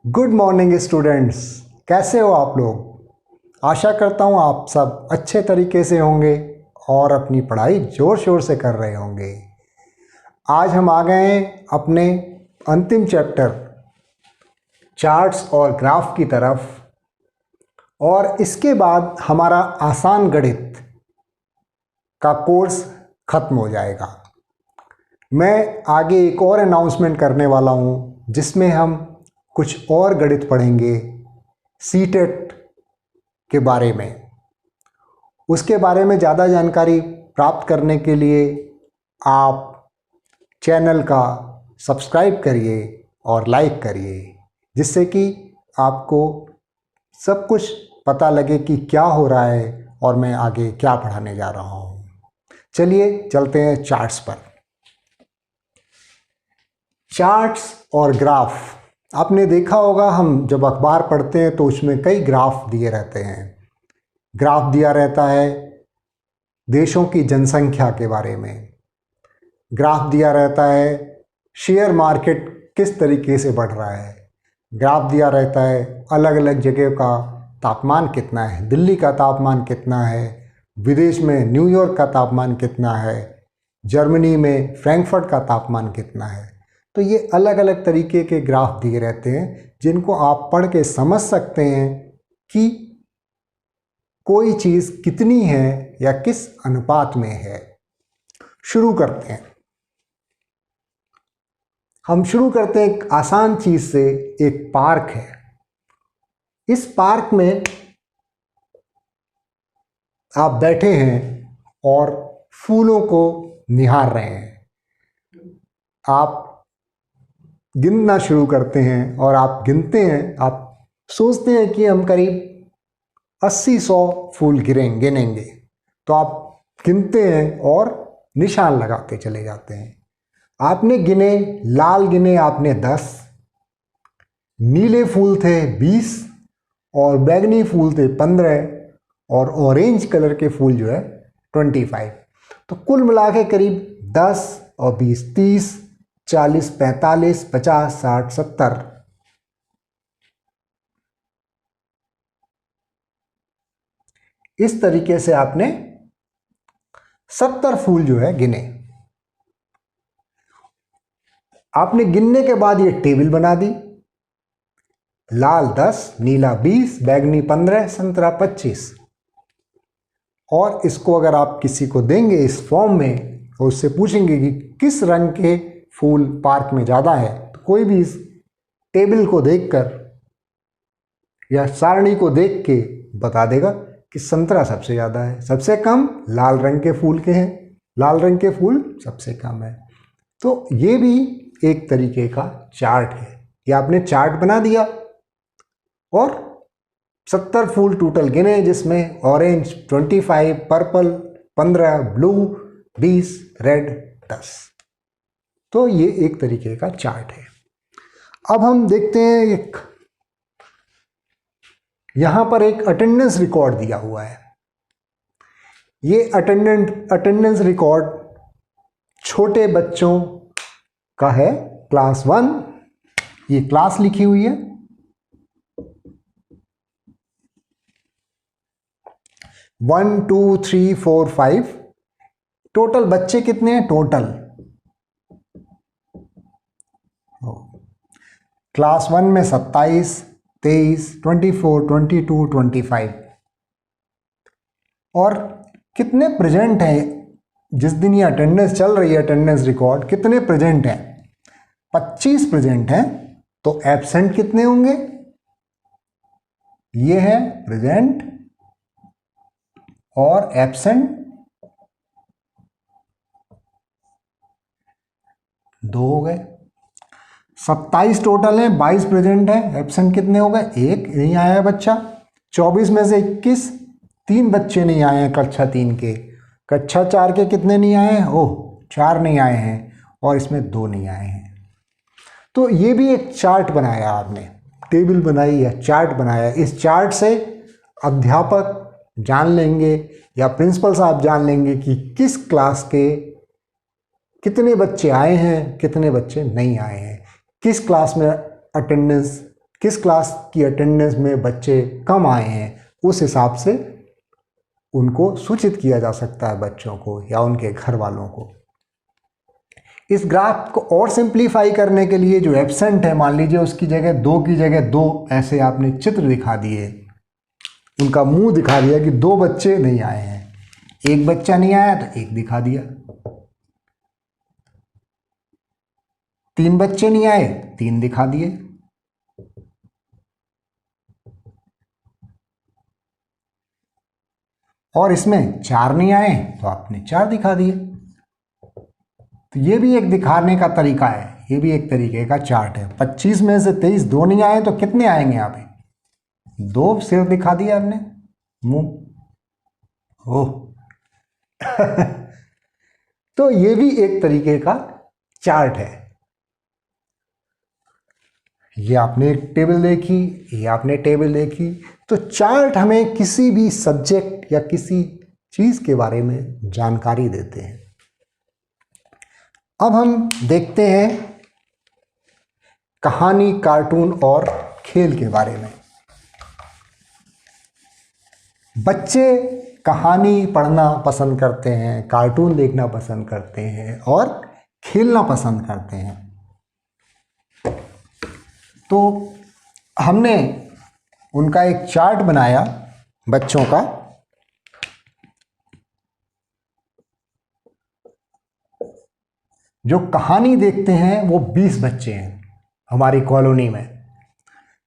Good morning students. कैसे हो आप लोग? आशा करता हूँ आप सब अच्छे तरीके से होंगे और अपनी पढ़ाई ज़ोर शोर से कर रहे होंगे। आज हम आ गए हैं अपने अंतिम चैप्टर चार्ट्स और ग्राफ की तरफ, और इसके बाद हमारा आसान गणित का कोर्स ख़त्म हो जाएगा। मैं आगे एक और अनाउंसमेंट करने वाला हूँ जिसमें हम कुछ और गणित पढ़ेंगे सीटेट के बारे में। उसके बारे में ज़्यादा जानकारी प्राप्त करने के लिए आप चैनल का सब्सक्राइब करिए और लाइक करिए, जिससे कि आपको सब कुछ पता लगे कि क्या हो रहा है और मैं आगे क्या पढ़ाने जा रहा हूँ। चलिए चलते हैं चार्ट्स पर। चार्ट्स और ग्राफ आपने देखा होगा, हम जब अखबार पढ़ते हैं तो उसमें कई ग्राफ दिए रहते हैं। ग्राफ दिया रहता है देशों की जनसंख्या के बारे में, ग्राफ दिया रहता है शेयर मार्केट किस तरीके से बढ़ रहा है, ग्राफ दिया रहता है अलग अलग जगह का तापमान कितना है, दिल्ली का तापमान कितना है, विदेश में न्यूयॉर्क का तापमान कितना है, जर्मनी में फ्रैंकफर्ट का तापमान कितना है। तो ये अलग अलग तरीके के ग्राफ दिए रहते हैं जिनको आप पढ़ के समझ सकते हैं कि कोई चीज़ कितनी है या किस अनुपात में है। शुरू करते हैं। हम शुरू करते हैं एक आसान चीज़ से। एक पार्क है। इस पार्क में आप बैठे हैं और फूलों को निहार रहे हैं। आप गिनना शुरू करते हैं और आप गिनते हैं, आप सोचते हैं कि हम करीब 80-100 फूल गिनेंगे। तो आप गिनते हैं और निशान लगाते चले जाते हैं। आपने गिने, लाल गिने आपने 10, नीले फूल थे 20 और बैगनी फूल थे 15 और ऑरेंज कलर के फूल जो है 25। तो कुल मिला के करीब 10 और 20 30 40 45 50 60 70 इस तरीके से आपने 70 फूल जो है गिने। आपने गिनने के बाद ये टेबल बना दी। लाल 10, नीला 20, बैगनी 15, संतरा 25। और इसको अगर आप किसी को देंगे इस फॉर्म में और उससे पूछेंगे कि किस रंग के फूल पार्क में ज़्यादा है, तो कोई भी इस टेबल को देखकर या सारणी को देख के बता देगा कि संतरा सबसे ज़्यादा है, सबसे कम लाल रंग के फूल के हैं, लाल रंग के फूल सबसे कम है। तो ये भी एक तरीके का चार्ट है। ये आपने चार्ट बना दिया और 70 फूल टोटल गिने, जिसमें ऑरेंज 25, पर्पल 15, ब्लू 20, रेड 10। तो ये एक तरीके का चार्ट है। अब हम देखते हैं यहां पर एक अटेंडेंस रिकॉर्ड दिया हुआ है। ये अटेंडेंस रिकॉर्ड छोटे बच्चों का है, क्लास 1। ये क्लास लिखी हुई है। 1 2 3 4 5 टोटल बच्चे कितने हैं? टोटल क्लास 1 में 27, 23, 24, 22, 25। और कितने प्रेजेंट हैं जिस दिन ये अटेंडेंस चल रही है? अटेंडेंस रिकॉर्ड कितने प्रेजेंट हैं? 25 प्रेजेंट हैं। तो एब्सेंट कितने होंगे? ये है प्रेजेंट और एब्सेंट 2 हो गए। 27 टोटल है, 22 प्रेजेंट है, एब्सेंट कितने हो गए? 1 नहीं आया है बच्चा। 24 में से 21, 3 बच्चे नहीं आए हैं कक्षा 3 के। कक्षा 4 के कितने नहीं आए हैं? ओह, 4 नहीं आए हैं और इसमें 2 नहीं आए हैं। तो ये भी एक चार्ट बनाया आपने, टेबल बनाई या चार्ट बनाया। इस चार्ट से अध्यापक जान लेंगे या प्रिंसिपल साहब जान लेंगे कि किस क्लास के कितने बच्चे आए हैं, कितने बच्चे नहीं आए हैं, किस क्लास में अटेंडेंस किस क्लास की अटेंडेंस में बच्चे कम आए हैं, उस हिसाब से उनको सूचित किया जा सकता है, बच्चों को या उनके घर वालों को। इस ग्राफ को और सिंप्लीफाई करने के लिए जो एब्सेंट है, मान लीजिए उसकी जगह 2 की जगह 2 ऐसे आपने चित्र दिखा दिए, उनका मुंह दिखा दिया कि 2 बच्चे नहीं आए हैं। एक बच्चा नहीं आया तो 1 दिखा दिया, 3 बच्चे नहीं आए 3 दिखा दिए, और इसमें 4 नहीं आए तो आपने 4 दिखा दिए। तो ये भी एक दिखाने का तरीका है, ये भी एक तरीके का चार्ट है। 25 में से 23 2 नहीं आए तो कितने आएंगे यहाँ पे? 2 सिर्फ दिखा दिया आपने, मुंह। ओह तो ये भी एक तरीके का चार्ट है। ये आपने एक टेबल देखी, ये आपने टेबल देखी। तो चार्ट हमें किसी भी सब्जेक्ट या किसी चीज के बारे में जानकारी देते हैं। अब हम देखते हैं कहानी, कार्टून और खेल के बारे में। बच्चे कहानी पढ़ना पसंद करते हैं, कार्टून देखना पसंद करते हैं और खेलना पसंद करते हैं। तो हमने उनका एक चार्ट बनाया बच्चों का। जो कहानी देखते हैं वो 20 बच्चे हैं हमारी कॉलोनी में।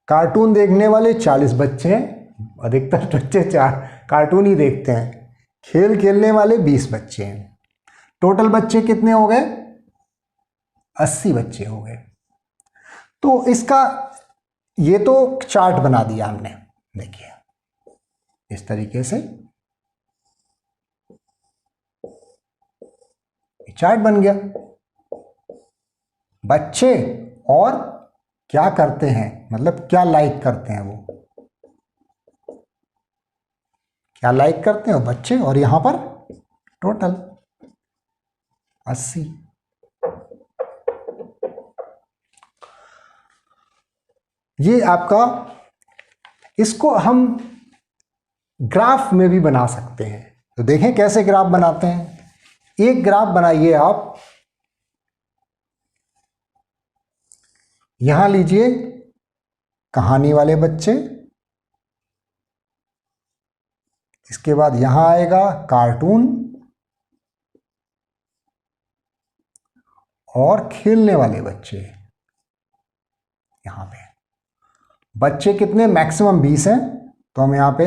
कार्टून देखने वाले 40 बच्चे हैं, अधिकतर बच्चे कार्टून ही देखते हैं। खेल खेलने वाले 20 बच्चे हैं। टोटल बच्चे कितने हो गए? 80 बच्चे हो गए। तो इसका ये तो चार्ट बना दिया हमने, देखिए इस तरीके से चार्ट बन गया। बच्चे और क्या करते हैं, मतलब क्या लाइक करते हैं, वो क्या लाइक करते हैं बच्चे, और यहां पर टोटल 80। ये आपका, इसको हम ग्राफ में भी बना सकते हैं। तो देखें कैसे ग्राफ बनाते हैं। एक ग्राफ बनाइए आप, यहां लीजिए कहानी वाले बच्चे, इसके बाद यहां आएगा कार्टून और खेलने वाले बच्चे। यहां पे बच्चे कितने, मैक्सिमम 20 हैं, तो हम यहां पे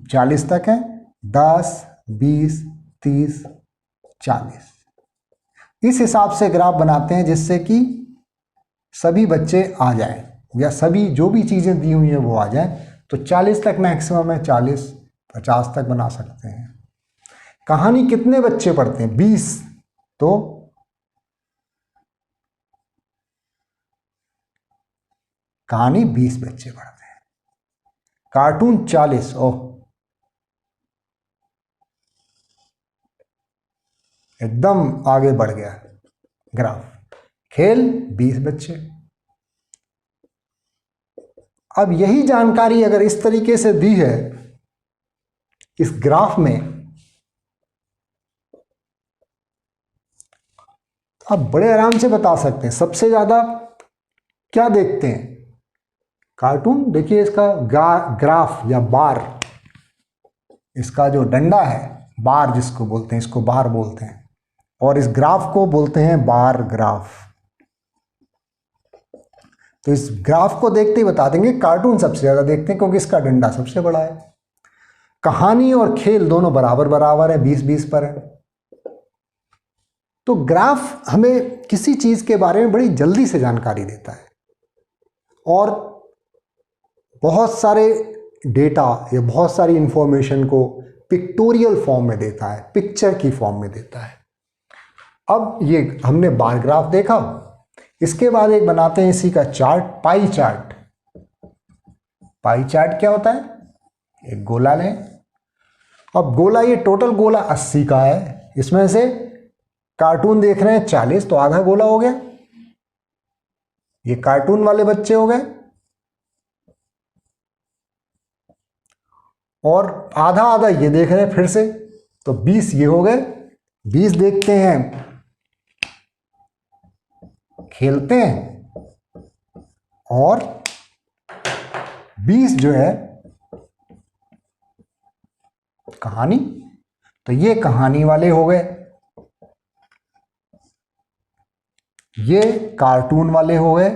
40 तक हैं। 10, 20, 30, 40, इस हिसाब से ग्राफ बनाते हैं जिससे कि सभी बच्चे आ जाएं, या सभी जो भी चीज़ें दी हुई हैं वो आ जाएं। तो 40 तक मैक्सिमम है, 40, 50 तक बना सकते हैं। कहानी कितने बच्चे पढ़ते हैं? 20, तो कहानी 20 बच्चे पढ़ते हैं। कार्टून 40, ओह एकदम आगे बढ़ गया ग्राफ। खेल 20 बच्चे। अब यही जानकारी अगर इस तरीके से दी है इस ग्राफ में, तो आप बड़े आराम से बता सकते हैं सबसे ज्यादा क्या देखते हैं। कार्टून, देखिए इसका ग्राफ या बार, इसका जो डंडा है, बार जिसको बोलते हैं, इसको बार बोलते हैं, और इस ग्राफ को बोलते हैं बार ग्राफ। तो इस ग्राफ को देखते ही बता देंगे कार्टून सबसे ज्यादा देखते हैं क्योंकि इसका डंडा सबसे बड़ा है। कहानी और खेल दोनों बराबर बराबर है, 20-20 पर है। तो ग्राफ हमें किसी चीज के बारे में बड़ी जल्दी से जानकारी देता है और बहुत सारे डेटा या बहुत सारी इंफॉर्मेशन को पिक्टोरियल फॉर्म में देता है, पिक्चर की फॉर्म में देता है। अब ये हमने बार ग्राफ देखा, इसके बाद एक बनाते हैं इसी का chart, pie chart. Pie chart क्या होता है? एक गोला लें। अब गोला, ये टोटल गोला 80 का है, इसमें से कार्टून देख रहे हैं 40, तो आधा गोला हो गया। ये कार्टून वाले बच्चे हो गए और आधा आधा ये देख रहे हैं फिर से, तो 20 ये हो गए। 20 देखते हैं, खेलते हैं, और 20 जो है कहानी, तो ये कहानी वाले हो गए। ये कार्टून वाले हो गए,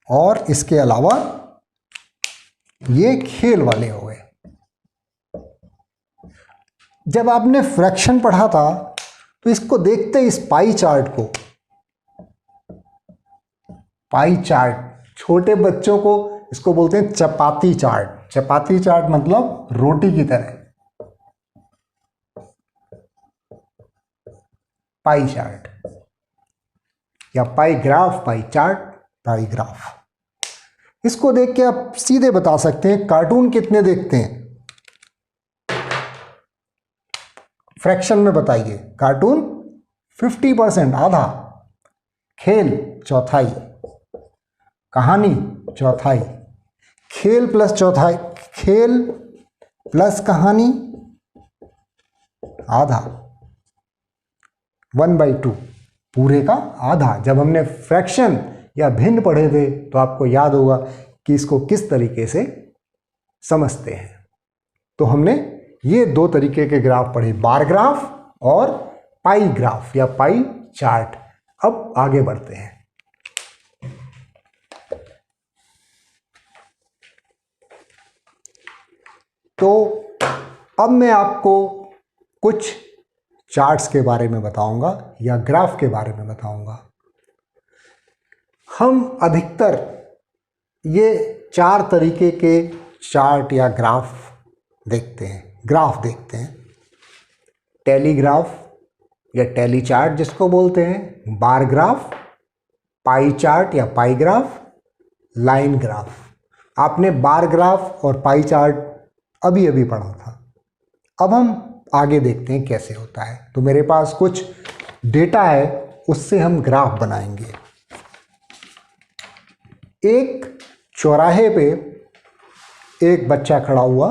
और इसके अलावा ये खेल वाले हो गए। जब आपने फ्रैक्शन पढ़ा था तो इसको देखते इस पाई चार्ट को, पाई चार्ट, छोटे बच्चों को इसको बोलते हैं चपाती चार्ट। चपाती चार्ट मतलब रोटी की तरह, पाई चार्ट या पाई ग्राफ, पाई चार्ट, पाई ग्राफ। इसको देख के आप सीधे बता सकते हैं कार्टून कितने देखते हैं। फ्रैक्शन में बताइए। कार्टून 50%, आधा। खेल चौथाई, कहानी चौथाई। खेल प्लस चौथाई, खेल प्लस कहानी आधा, 1/2, पूरे का आधा। जब हमने फ्रैक्शन या भिन्न पढ़े थे तो आपको याद होगा कि इसको किस तरीके से समझते हैं। तो हमने ये दो तरीके के ग्राफ पढ़े, बार ग्राफ और पाई ग्राफ या पाई चार्ट। अब आगे बढ़ते हैं। तो अब मैं आपको कुछ चार्ट्स के बारे में बताऊंगा या ग्राफ के बारे में बताऊंगा। हम अधिकतर ये 4 तरीके के चार्ट या ग्राफ देखते हैं, टेलीग्राफ या टेली चार्ट जिसको बोलते हैं, बार ग्राफ, पाई चार्ट या पाई ग्राफ, लाइन ग्राफ। आपने बार ग्राफ और पाई चार्ट अभी अभी पढ़ा था। अब हम आगे देखते हैं कैसे होता है। तो मेरे पास कुछ डेटा है, उससे हम ग्राफ बनाएंगे। एक चौराहे पे एक बच्चा खड़ा हुआ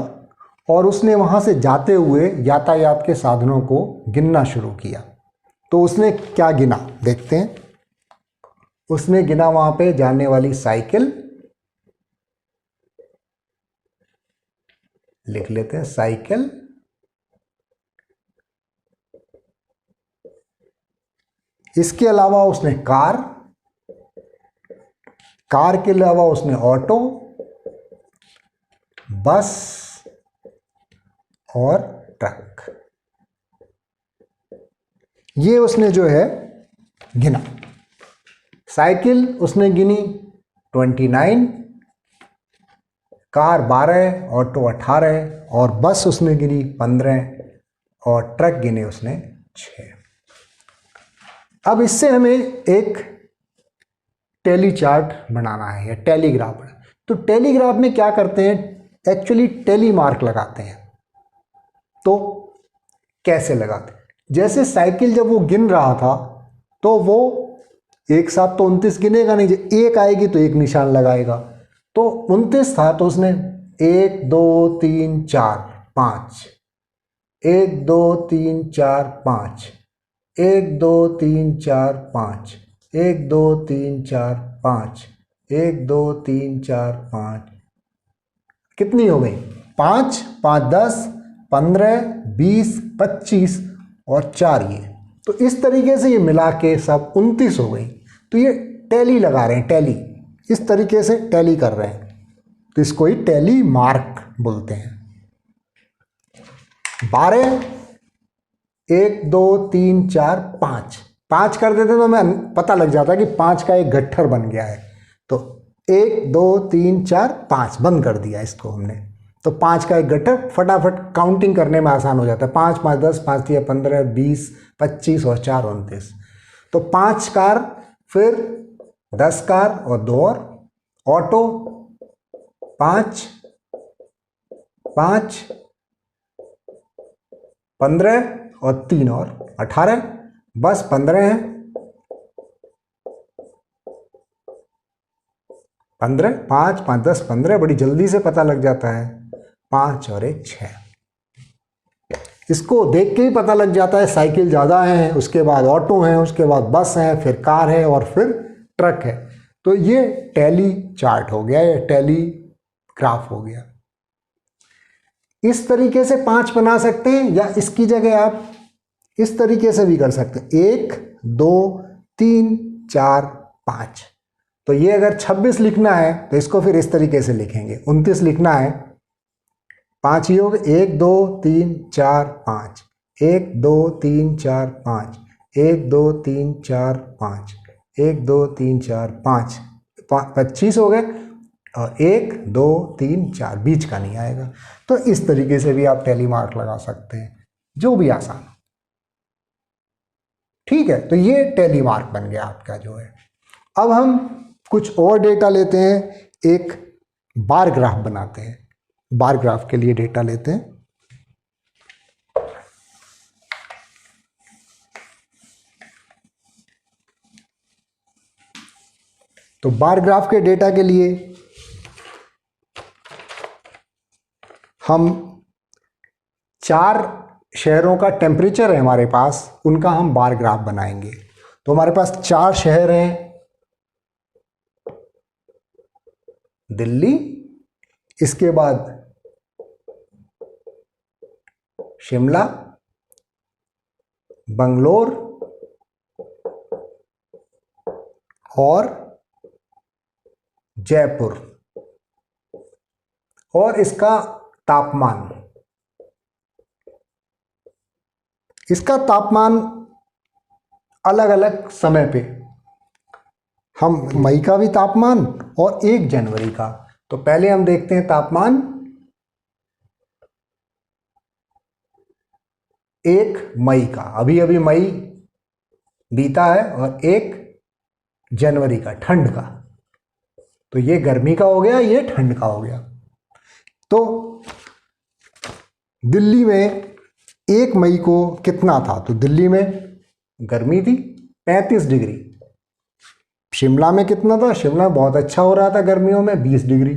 और उसने वहाँ से जाते हुए यातायात के साधनों को गिनना शुरू किया। तो उसने क्या गिना देखते हैं। उसने गिना वहाँ पे जाने वाली साइकिल, लिख लेते हैं साइकिल, इसके अलावा उसने कार के अलावा उसने ऑटो, बस और ट्रक, ये उसने जो है गिना। साइकिल उसने गिनी 29, कार 12, ऑटो 18 और बस उसने गिनी 15 और ट्रक गिने उसने 6। अब इससे हमें एक टेली चार्ट बनाना है या टेलीग्राफ। तो टेलीग्राफ में क्या करते हैं, एक्चुअली टेली मार्क लगाते हैं। तो कैसे लगाते हैं, जैसे साइकिल जब वो गिन रहा था तो वो एक साथ तो 29 गिनेगा नहीं, जब एक आएगी तो एक निशान लगाएगा। तो 29 था तो उसने 1 2 3 4 5, 1 2 3 4 5, 1 2 3 4 5, 1 2 3 4 5, 1 2 3 4 5, कितनी हो गई 5 5 10 15 20 25 और 4 ये। तो इस तरीके से ये मिला के सब 29 हो गई। तो ये टैली लगा रहे हैं, टैली इस तरीके से टैली कर रहे हैं, तो इसको ही टैली मार्क बोलते हैं। 12 1 2 3 4 5 5 कर देते तो मैं पता लग जाता कि 5 का एक गट्ठर बन गया है। तो 1 2 3 4 5 बंद कर दिया इसको हमने, तो 5 का एक गट्ठर, फटाफट काउंटिंग करने में आसान हो जाता है। 5 5 10 5 3 15 20 25 और 4 29। तो 5 कार, फिर 10 कार और 2 और ऑटो 5 5 15 और 3 और 18, बस 15 है, 15, 5 5 10 15, बड़ी जल्दी से पता लग जाता है। 5 और 1 6। इसको देख के ही पता लग जाता है साइकिल ज़्यादा है, उसके बाद ऑटो है, उसके बाद बस है, फिर कार है और फिर ट्रक है। तो ये टैली चार्ट हो गया, ये टैली ग्राफ हो गया। इस तरीके से 5 बना सकते हैं, या इसकी जगह आप इस तरीके से भी कर सकते हैं, 1 2 3 4 5। तो ये अगर 26 लिखना है तो इसको फिर इस तरीके से लिखेंगे। 29 लिखना है, 5 ही हो गए, 1 2 3 4 5, 1 2 3 4 5, 1 2 3 4 5, 1 2 3 4 5, 25 हो गए। और 1 2 3 4 बीच का नहीं आएगा। तो इस तरीके से भी आप टैली मार्क लगा सकते हैं, जो भी आसान। ठीक है, तो ये टैली मार्क बन गया आपका जो है। अब हम कुछ और डेटा लेते हैं, एक बार ग्राफ बनाते हैं। बार ग्राफ के लिए डेटा लेते हैं। तो बार ग्राफ के डेटा के लिए हम 4 शहरों का टेम्परेचर है हमारे पास, उनका हम बार ग्राफ बनाएंगे। तो हमारे पास 4 शहर हैं, दिल्ली, इसके बाद शिमला, बंगलोर और जयपुर। और इसका तापमान, इसका तापमान अलग अलग समय पे, हम मई का भी तापमान और 1 जनवरी का। तो पहले हम देखते हैं तापमान 1 मई का, अभी अभी मई बीता है, और 1 जनवरी का ठंड का। तो ये गर्मी का हो गया, ये ठंड का हो गया। तो दिल्ली में 1 मई को कितना था? तो दिल्ली में गर्मी थी 35 डिग्री। शिमला में कितना था? शिमला बहुत अच्छा हो रहा था गर्मियों में, 20 डिग्री।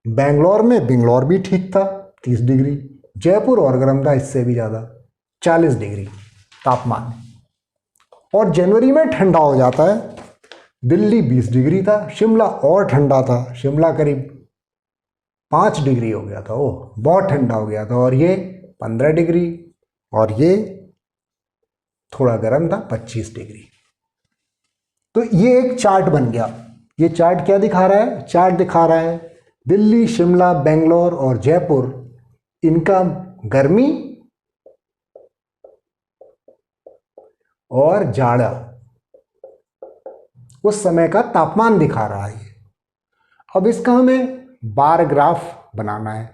बेंगलोर भी ठीक था, 30 डिग्री। जयपुर और गर्म था, इससे भी ज़्यादा, 40 डिग्री तापमान। और जनवरी में ठंडा हो जाता है। दिल्ली 20 डिग्री था, शिमला और ठंडा था, शिमला करीब 5 डिग्री हो गया था, ओह बहुत ठंडा हो गया था। और ये 15 डिग्री, और ये थोड़ा गर्म था, 25 डिग्री। तो ये एक चार्ट बन गया। ये चार्ट क्या दिखा रहा है? चार्ट दिखा रहा है दिल्ली, शिमला, बेंगलोर और जयपुर, इनका गर्मी और जाड़ा, उस समय का तापमान दिखा रहा है। अब इसका हमें बार ग्राफ बनाना है।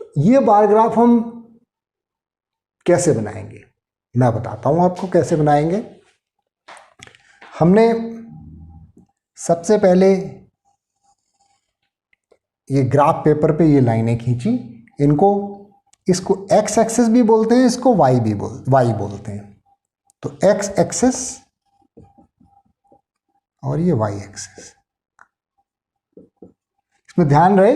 तो ये बार ग्राफ हम कैसे बनाएंगे, मैं बताता हूं आपको कैसे बनाएंगे। हमने सबसे पहले ये ग्राफ पेपर पे ये लाइनें खींची, इसको एक्स एक्सिस भी बोलते हैं, इसको वाई बोलते हैं। तो एक्स एक्सिस और ये वाई एक्सिस। इसमें ध्यान रहे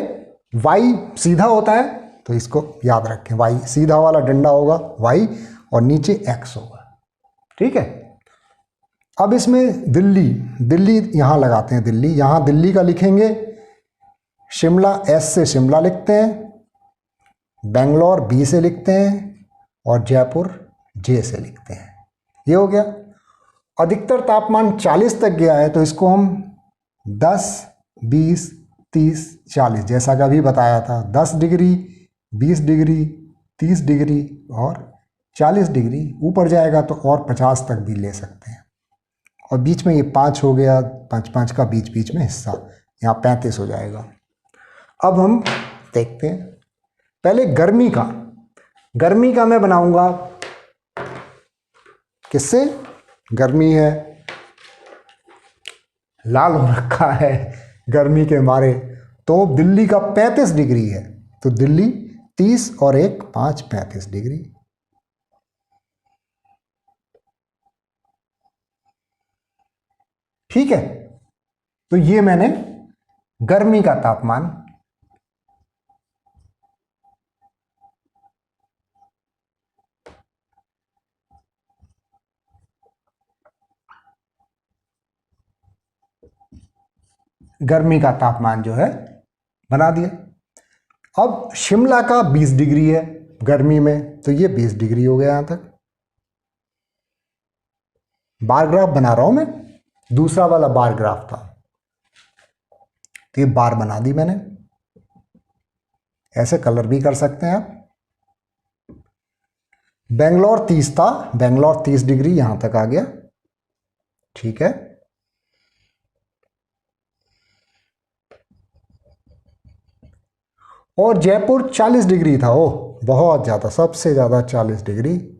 वाई सीधा होता है, तो इसको याद रखें, वाई सीधा वाला डंडा होगा वाई, और नीचे एक्स होगा। ठीक है। अब इसमें दिल्ली यहाँ लगाते हैं, दिल्ली, यहाँ दिल्ली का लिखेंगे, शिमला एस से शिमला लिखते हैं, बेंगलोर बी से लिखते हैं, और जयपुर जे से लिखते हैं। ये हो गया। अधिकतर तापमान 40 तक गया है, तो इसको हम 10 20 30 40 जैसा का भी बताया था, 10 डिग्री 20 डिग्री 30 डिग्री और 40 डिग्री। ऊपर जाएगा तो और 50 तक भी ले सकते हैं। और बीच में ये 5 हो गया, 5 का बीच बीच में हिस्सा, यहाँ 35 हो जाएगा। अब हम देखते हैं पहले गर्मी का मैं बनाऊंगा किससे? गर्मी है, लाल हो रखा है गर्मी के मारे। तो दिल्ली का 35 डिग्री है, तो दिल्ली 30 और 1 5 35 डिग्री। ठीक है। तो ये मैंने गर्मी का तापमान जो है बना दिया। अब शिमला का 20 डिग्री है गर्मी में, तो ये 20 डिग्री हो गया यहां तक। बार ग्राफ बना रहा हूं मैं, दूसरा वाला बार ग्राफ था, तो ये बार बना दी मैंने। ऐसे कलर भी कर सकते हैं आप। बेंगलोर 30 था, बेंगलोर 30 डिग्री यहां तक आ गया, ठीक है। और जयपुर 40 डिग्री था, ओह बहुत ज्यादा, सबसे ज्यादा 40 डिग्री।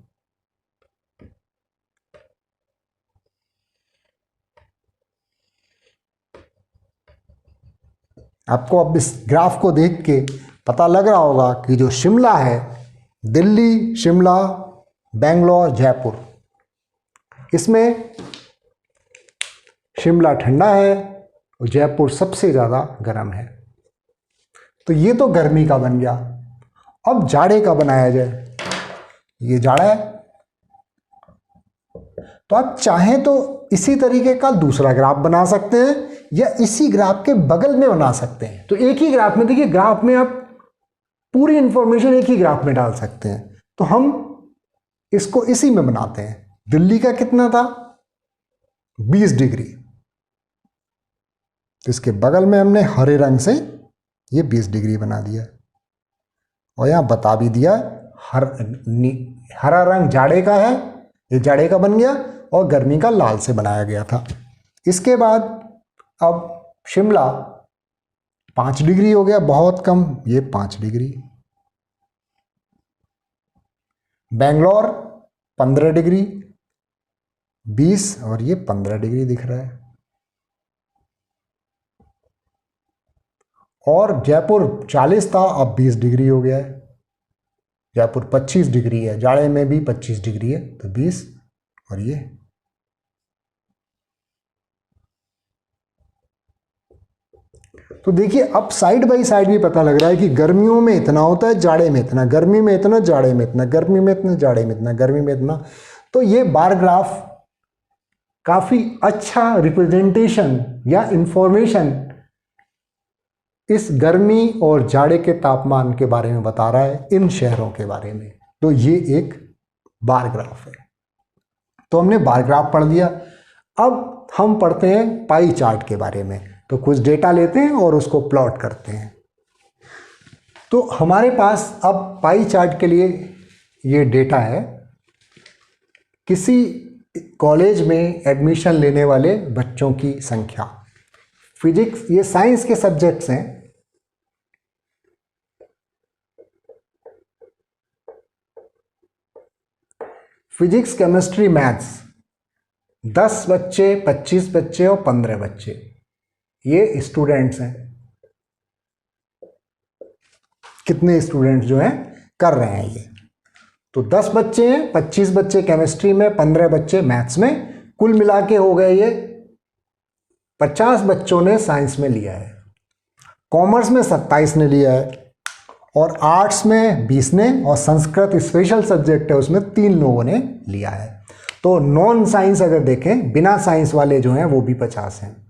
आपको अब इस ग्राफ को देख के पता लग रहा होगा कि जो शिमला है, दिल्ली, शिमला, बेंगलोर, जयपुर, इसमें शिमला ठंडा है और जयपुर सबसे ज़्यादा गर्म है। तो ये तो गर्मी का बन गया। अब जाड़े का बनाया जाए। ये जाड़ा है, तो आप चाहें तो इसी तरीके का दूसरा ग्राफ बना सकते हैं या इसी ग्राफ के बगल में बना सकते हैं। तो एक ही ग्राफ में, देखिए ग्राफ में आप पूरी इंफॉर्मेशन एक ही ग्राफ में डाल सकते हैं। तो हम इसको इसी में बनाते हैं। दिल्ली का कितना था? 20 डिग्री। तो इसके बगल में हमने हरे रंग से ये 20 डिग्री बना दिया और यहां बता भी दिया हरा रंग जाड़े का है, ये जाड़े का बन गया, और गर्मी का लाल से बनाया गया था। इसके बाद अब शिमला 5 डिग्री हो गया, बहुत कम, ये 5 डिग्री। बेंगलोर 15 डिग्री, 20, और ये 15 डिग्री दिख रहा है। और जयपुर 40 था, अब 20 डिग्री हो गया है। जयपुर 25 डिग्री है, जाड़े में भी 25 डिग्री है, तो 20, और ये तो देखिए अब साइड बाई साइड भी पता लग रहा है कि गर्मियों में इतना होता है, जाड़े में इतना, गर्मी में इतना, जाड़े में इतना, गर्मी में इतना, जाड़े में इतना, गर्मी में इतना। तो ये बार ग्राफ काफी अच्छा रिप्रेजेंटेशन या इंफॉर्मेशन इस गर्मी और जाड़े के तापमान के बारे में बता रहा है, इन शहरों के बारे में। तो ये एक बार ग्राफ है। तो हमने बार ग्राफ पढ़ लिया। अब हम पढ़ते हैं पाई चार्ट के बारे में। तो कुछ डेटा लेते हैं और उसको प्लॉट करते हैं। तो हमारे पास अब पाई चार्ट के लिए ये डेटा है। किसी कॉलेज में एडमिशन लेने वाले बच्चों की संख्या, फिजिक्स, ये साइंस के सब्जेक्ट्स हैं। फिजिक्स, केमिस्ट्री, मैथ्स, 10 बच्चे, 25 बच्चे और 15 बच्चे, ये स्टूडेंट्स हैं। कितने स्टूडेंट्स जो हैं कर रहे हैं ये? तो 10 बच्चे हैं, 25 बच्चे केमिस्ट्री में, 15 बच्चे मैथ्स में, कुल मिला के हो गए ये 50 बच्चों ने साइंस में लिया है। कॉमर्स में 27 ने लिया है, और आर्ट्स में 20 ने, और संस्कृत स्पेशल सब्जेक्ट है उसमें 3 लोगों ने लिया है। तो नॉन साइंस अगर देखें, बिना साइंस वाले जो हैं वो भी 50 हैं।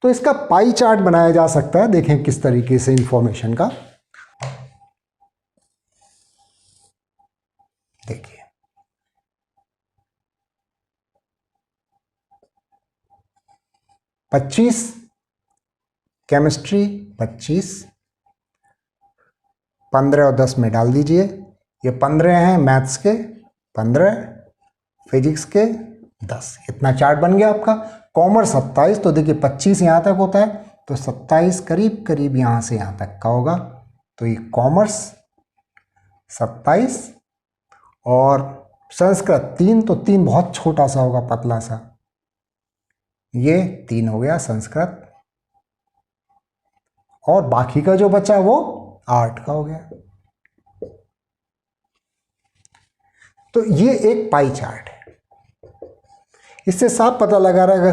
तो इसका पाई चार्ट बनाया जा सकता है। देखें किस तरीके से इंफॉर्मेशन का, देखिए 25 केमिस्ट्री, 25, 15 और 10 में डाल दीजिए। ये 15 हैं मैथ्स के, 15 फिजिक्स के, 10, इतना चार्ट बन गया आपका। कॉमर्स 27, तो देखिए 25 यहाँ तक होता है, तो 27 करीब करीब यहाँ से यहाँ तक का होगा। तो ये कॉमर्स 27, और संस्कृत 3, तो 3 बहुत छोटा सा होगा, पतला सा, ये 3 हो गया संस्कृत, और बाकी का जो बचा वो 8 का हो गया। तो ये एक पाई चार्ट है। इससे साफ पता लगा रहेगा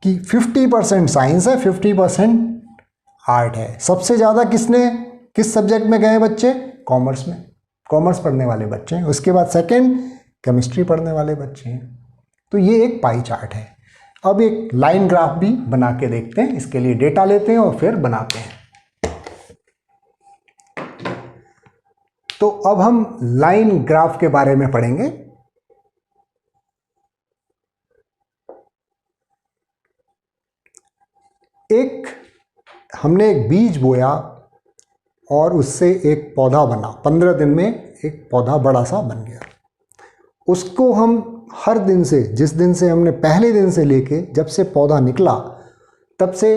कि 50% साइंस है, 50% आर्ट है। सबसे ज़्यादा किस सब्जेक्ट में गए बच्चे? कॉमर्स में, कॉमर्स पढ़ने वाले बच्चे हैं। उसके बाद सेकंड केमिस्ट्री पढ़ने वाले बच्चे हैं। तो ये एक पाई चार्ट है। अब एक लाइन ग्राफ भी बना के देखते हैं। इसके लिए डेटा लेते हैं और फिर बनाते हैं। तो अब हम लाइन ग्राफ के बारे में पढ़ेंगे। हमने एक बीज बोया और उससे एक पौधा बना। 15 दिन में एक पौधा बड़ा सा बन गया। उसको हम हर दिन से, जिस दिन से हमने पहले दिन से लेके जब से पौधा निकला तब से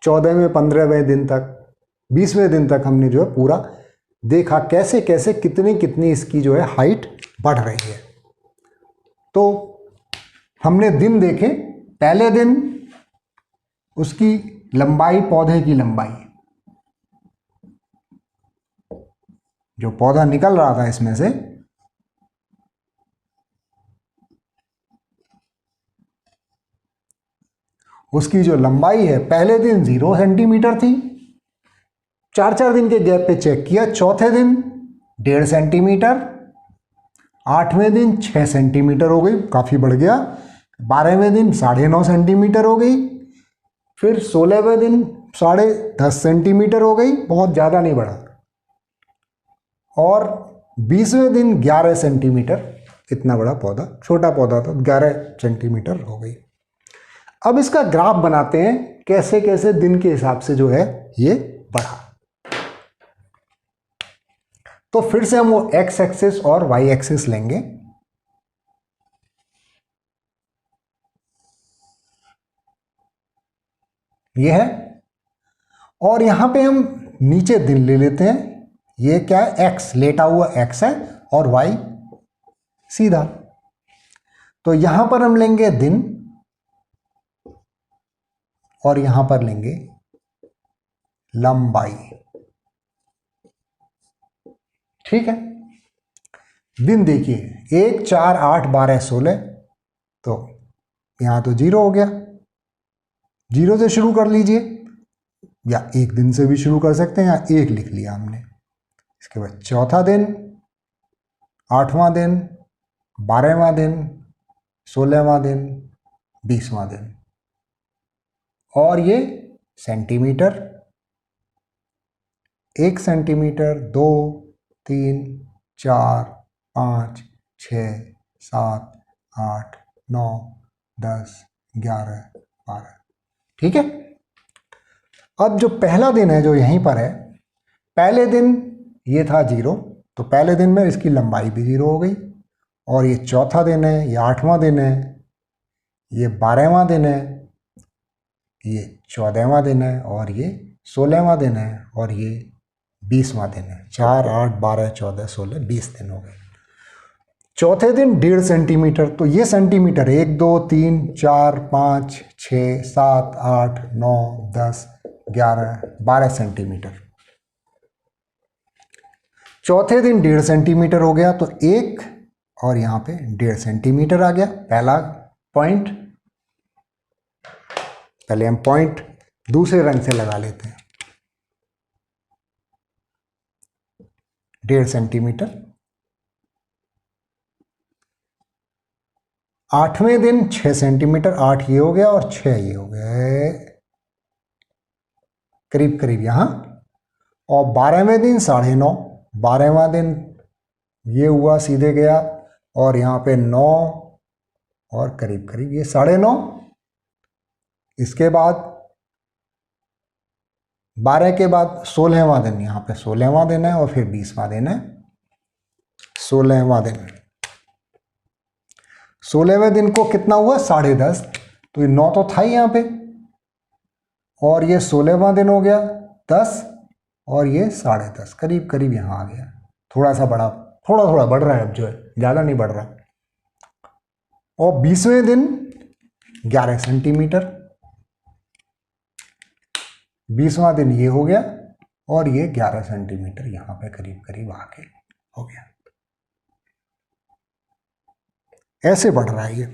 14वें 15वें दिन तक 20वें दिन तक हमने जो है पूरा देखा कैसे कैसे कितनी इसकी जो है हाइट बढ़ रही है। तो हमने दिन देखे। पहले दिन उसकी लंबाई, पौधे की लंबाई, जो पौधा निकल रहा था इसमें से, उसकी जो लंबाई है पहले दिन 0 सेंटीमीटर थी। 4-4 दिन के गैप पे चेक किया। चौथे दिन 1.5 सेंटीमीटर, 8वें दिन 6 सेंटीमीटर हो गई, काफ़ी बढ़ गया। 12वें दिन 9.5 सेंटीमीटर हो गई। फिर 16वें दिन 10.5 सेंटीमीटर हो गई, बहुत ज़्यादा नहीं बढ़ा। और 20वें दिन 11 सेंटीमीटर, इतना बड़ा पौधा, छोटा पौधा था, 11 सेंटीमीटर हो गई। अब इसका ग्राफ बनाते हैं कैसे कैसे दिन के हिसाब से जो है ये बढ़ा। तो फिर से हम वो एक्स एक्सिस और वाई एक्सिस लेंगे। ये है। और यहां पे हम नीचे दिन ले लेते हैं। ये क्या है? एक्स, लेटा हुआ एक्स है और वाई सीधा। तो यहां पर हम लेंगे दिन और यहां पर लेंगे लंबाई। ठीक है। दिन देखिए 1, 4, 8, 12, 16। तो यहां तो 0 हो गया। 0 से शुरू कर लीजिए या एक दिन से भी शुरू कर सकते हैं। यहाँ 1 लिख लिया हमने। इसके बाद चौथा दिन, 8वां दिन, 12वां दिन, 16वां दिन, 20वां दिन। और ये सेंटीमीटर, 1 सेंटीमीटर, 2, 3, 4, 5, 6, 7, 8, 9, 10, 11, 12। ठीक है। अब जो पहला दिन है जो यहीं पर है, पहले दिन ये था 0, तो पहले दिन में इसकी लंबाई भी 0 हो गई। और ये चौथा दिन है, ये 8वां दिन है, ये 12वां दिन है, ये 14वां दिन है, और ये 16वां दिन है, और ये 20वां दिन है। 4, 8, 12, 14, 16, 20 दिन हो गए। चौथे दिन 1.5 सेंटीमीटर। तो ये सेंटीमीटर 1, 2, 3, 4, 5, 6, 7, 8, 9, 10, 11, 12 सेंटीमीटर। चौथे दिन 1.5 सेंटीमीटर हो गया। तो 1 और यहाँ पे 1.5 सेंटीमीटर आ गया पहला पॉइंट। पहले हम पॉइंट दूसरे रंग से लगा लेते हैं। 1.5 सेंटीमीटर। 8वें दिन 6 सेंटीमीटर। 8 ये हो गया और 6 ये हो गया, करीब करीब यहां। और 12वें दिन 9.5। 12वां दिन ये हुआ, सीधे गया, और यहाँ पे 9 और करीब करीब ये 9.5। इसके बाद 12 के बाद 16वां दिन, यहाँ पे 16वां दिन है, और फिर 20वां दिन है। 16वां दिन, 16वें दिन को कितना हुआ? 10.5। तो ये 9 तो था ही यहाँ पे, और ये 16वां दिन हो गया 10, और ये 10.5, करीब करीब यहाँ आ गया। थोड़ा सा बढ़ा, थोड़ा थोड़ा बढ़ रहा है अब, जो है ज़्यादा नहीं बढ़ रहा। और 20वें दिन 11 सेंटीमीटर। 20वां दिन ये हो गया, और ये 11 सेंटीमीटर यहाँ पे करीब करीब आके हो गया। ऐसे बढ़ रहा है ये।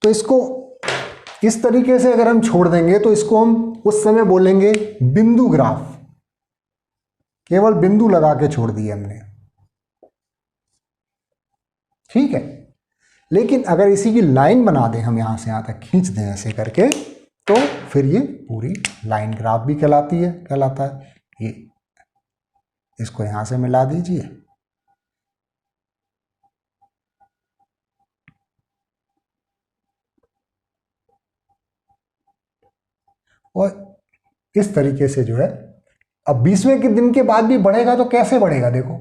तो इसको इस तरीके से अगर हम छोड़ देंगे तो इसको हम उस समय बोलेंगे बिंदु ग्राफ। केवल बिंदु लगा के छोड़ दिए हमने, ठीक है। लेकिन अगर इसी की लाइन बना दें, हम यहां से यहां तक खींच दें ऐसे करके, तो फिर ये पूरी लाइन ग्राफ भी कहलाता है। ये इसको यहां से मिला दीजिए, और इस तरीके से जो है, अब 20वें के दिन के बाद भी बढ़ेगा तो कैसे बढ़ेगा देखो।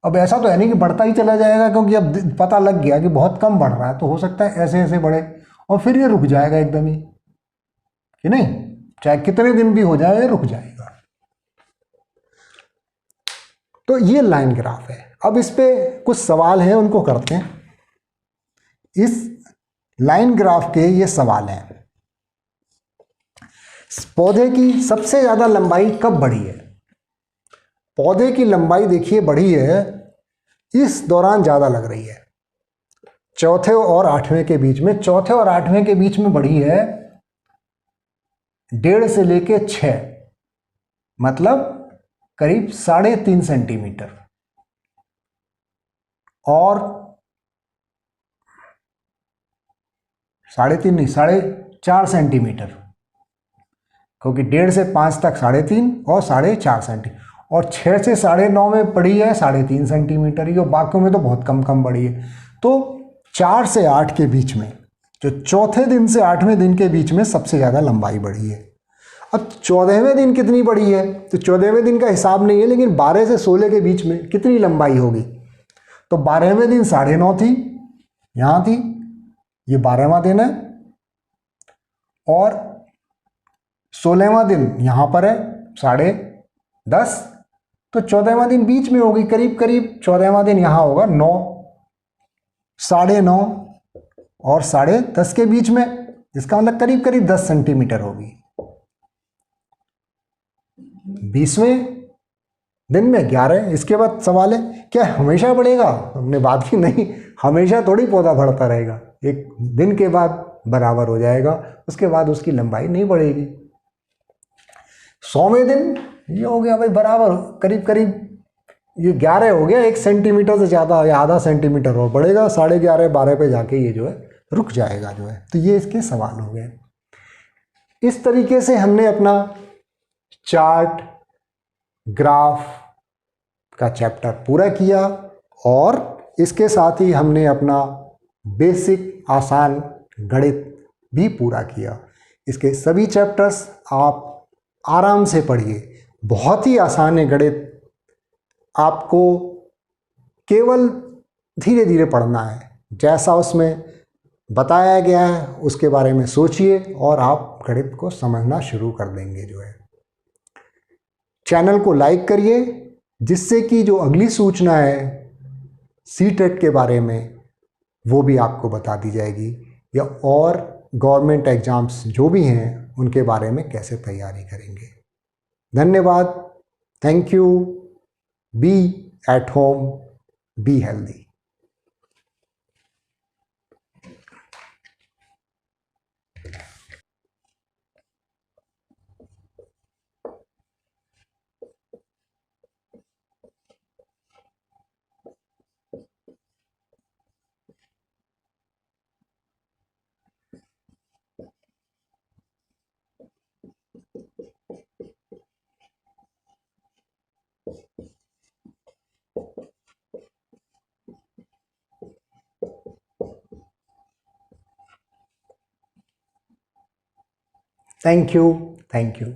अब ऐसा तो है नहीं कि बढ़ता ही चला जाएगा, क्योंकि अब पता लग गया कि बहुत कम बढ़ रहा है, तो हो सकता है ऐसे ऐसे बढ़े और फिर ये रुक जाएगा एकदम ही, कि नहीं, चाहे कितने दिन भी हो जाए ये रुक जाएगा। तो ये लाइन ग्राफ है। अब इस पे कुछ सवाल हैं, उनको करते हैं। इस लाइन ग्राफ के ये सवाल हैं, पौधे की सबसे ज्यादा लंबाई कब बढ़ी है। पौधे की लंबाई देखिए बढ़ी है, इस दौरान ज्यादा लग रही है, चौथे और आठवें के बीच में। चौथे और आठवें के बीच में बढ़ी है 1.5 से लेके 6, मतलब करीब 3.5 सेंटीमीटर, और 3.5 नहीं, 4.5 सेंटीमीटर, क्योंकि 1.5 से 5 तक 3.5 और 4.5 सेंटीमीटर, और 6 से 9.5 में पड़ी है 3.5 सेंटीमीटर ही, और बाकियों में तो बहुत कम कम बढ़ी है। तो 4 से 8 के बीच में, जो चौथे दिन से 8वें दिन के बीच में सबसे ज़्यादा लंबाई बढ़ी है। अब 14वें दिन कितनी बढ़ी है, तो 14वें दिन का हिसाब नहीं है, लेकिन 12 से 16 के बीच में कितनी लंबाई होगी, तो 12वें दिन 9.5 थी, यहाँ थी, ये 12वां दिन है, और 16वां दिन यहाँ पर है 10.5, तो 14वां दिन बीच में होगी, करीब करीब 14वां दिन यहाँ होगा 9, 9.5 और 10.5 के बीच में, इसका मतलब करीब करीब 10 सेंटीमीटर होगी। 20वें दिन में 11। इसके बाद सवाल है, क्या हमेशा बढ़ेगा, हमने बात की नहीं, हमेशा थोड़ी पौधा बढ़ता रहेगा, एक दिन के बाद बराबर हो जाएगा, उसके बाद उसकी लंबाई नहीं बढ़ेगी। 100वें दिन ये हो गया भाई बराबर, करीब करीब ये 11 हो गया, 1 सेंटीमीटर से ज़्यादा या आधा सेंटीमीटर और बढ़ेगा, 11.5 12 पे जाके ये जो है रुक जाएगा जो है। तो ये इसके सवाल हो गए। इस तरीके से हमने अपना चार्ट ग्राफ का चैप्टर पूरा किया, और इसके साथ ही हमने अपना बेसिक आसान गणित भी पूरा किया। इसके सभी चैप्टर्स आप आराम से पढ़िए, बहुत ही आसान है गणित, आपको केवल धीरे धीरे पढ़ना है, जैसा उसमें बताया गया है उसके बारे में सोचिए और आप गणित को समझना शुरू कर देंगे जो है। चैनल को लाइक करिए, जिससे कि जो अगली सूचना है सीटेट के बारे में वो भी आपको बता दी जाएगी, या और गवर्नमेंट एग्जाम्स जो भी हैं उनके बारे में कैसे तैयारी करेंगे। धन्यवाद, thank you, be at home, be healthy. Thank you, thank you.